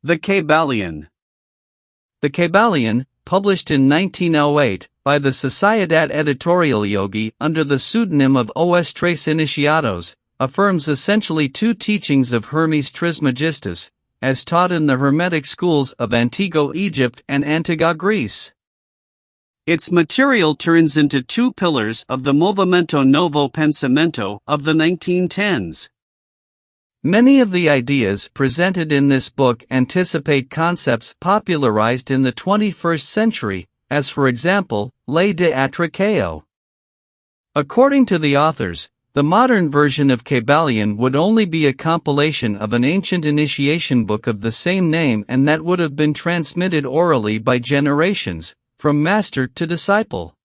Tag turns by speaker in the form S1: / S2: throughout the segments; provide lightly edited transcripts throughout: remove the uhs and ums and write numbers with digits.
S1: The Kybalion.
S2: The Kybalion, published in 1908 by the Sociedad Editorial Yogi under the pseudonym of Os Tres Iniciados, affirms essentially two teachings of Hermes Trismegistus, as taught in the Hermetic schools of Antigo Egypt and Antigua Greece.
S1: Its material turns into two pillars of the Movimento Novo Pensamento of the 1910s.
S2: Many of the ideas presented in this book anticipate concepts popularized in the 21st century, as for example, ley de atracao. According to the authors, the modern version of Kybalion would only be a compilation of an ancient initiation book of the same name, and that would have been transmitted orally by generations, from master to disciple.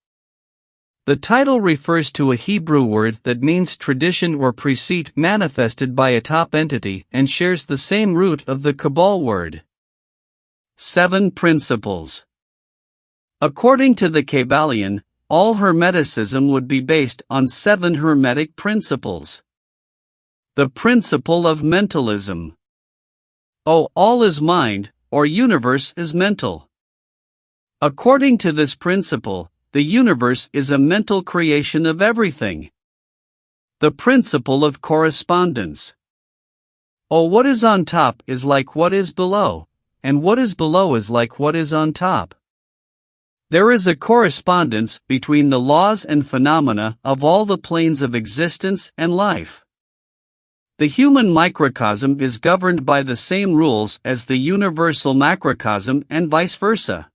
S2: The title refers to a Hebrew word that means tradition or preceit manifested by a top entity and shares the same root of the Kabbalah word.
S1: Seven Principles. According to the Kybalion, all Hermeticism would be based on seven Hermetic Principles. The principle of Mentalism. All is mind, or universe is mental. According to this principle, the universe is a mental creation of everything. The principle of correspondence. What is on top is like what is below, and what is below is like what is on top. There is a correspondence between the laws and phenomena of all the planes of existence and life. The human microcosm is governed by the same rules as the universal macrocosm and vice versa.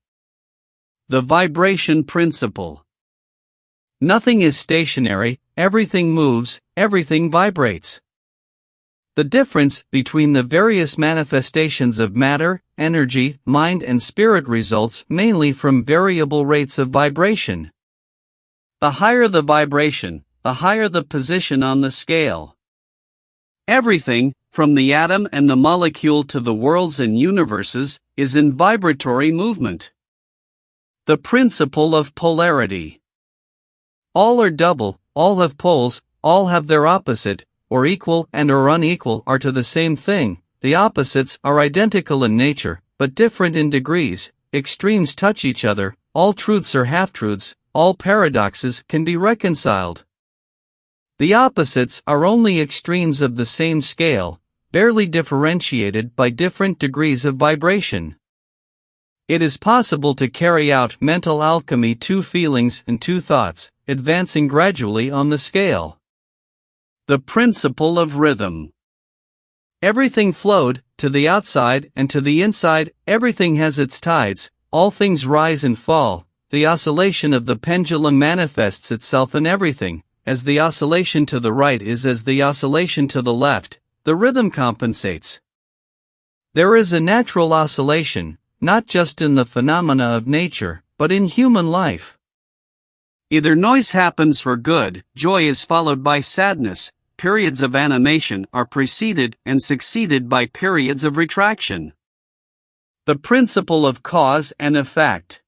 S1: The vibration principle. Nothing is stationary, everything moves, everything vibrates. The difference between the various manifestations of matter, energy, mind and spirit results mainly from variable rates of vibration. The higher the vibration, the higher the position on the scale. Everything, from the atom and the molecule to the worlds and universes, is in vibratory movement. The principle of polarity. All are double, all have poles, all have their opposite, or equal and or unequal are to the same thing. The opposites are identical in nature, but different in degrees. Extremes touch each other, all truths are half-truths, all paradoxes can be reconciled. The opposites are only extremes of the same scale, barely differentiated by different degrees of vibration. It is possible to carry out mental alchemy, two feelings and two thoughts, advancing gradually on the scale. The principle of rhythm. Everything flowed, to the outside and to the inside, everything has its tides, all things rise and fall. The oscillation of the pendulum manifests itself in everything, as the oscillation to the right is as the oscillation to the left, the rhythm compensates. There is a natural oscillation, not just in the phenomena of nature, but in human life. Either noise happens for good, joy is followed by sadness, periods of animation are preceded and succeeded by periods of retraction. The principle of cause and effect.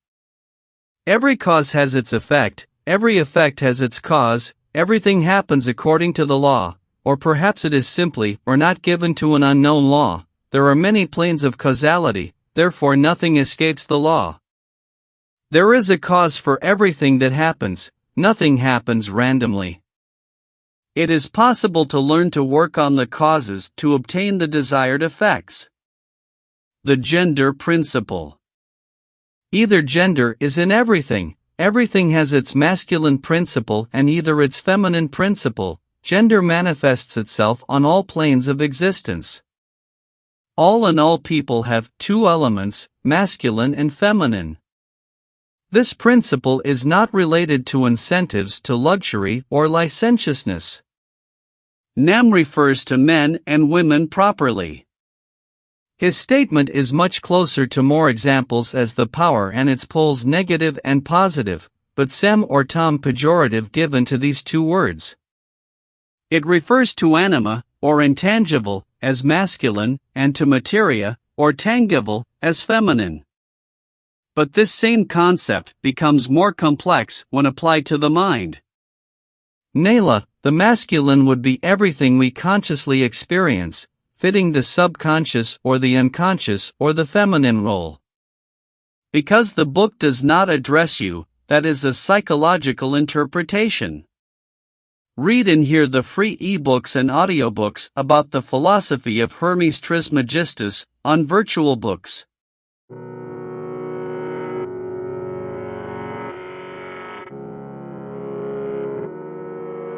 S1: Every cause has its effect, every effect has its cause, everything happens according to the law, or perhaps it is simply or not given to an unknown law. There are many planes of causality, therefore nothing escapes the law. There is a cause for everything that happens, nothing happens randomly. It is possible to learn to work on the causes to obtain the desired effects. The gender principle. Either gender is in everything, everything has its masculine principle and either its feminine principle. Gender manifests itself on all planes of existence. All in all people have two elements, masculine and feminine. This principle is not related to incentives to luxury or licentiousness. Nem refers to men and women properly. His statement is much closer to more examples as the power and its poles negative and positive, but sem or tom pejorative given to these two words. It refers to anima, or intangible, as masculine, and to materia, or tangible, as feminine. But this same concept becomes more complex when applied to the mind. Nela, the masculine would be everything we consciously experience,
S2: fitting the subconscious or the unconscious or the feminine role.
S1: Because the book does not address you, that is a psychological interpretation. Read and hear the free ebooks and audiobooks about the philosophy of Hermes Trismegistus on Virtual Books.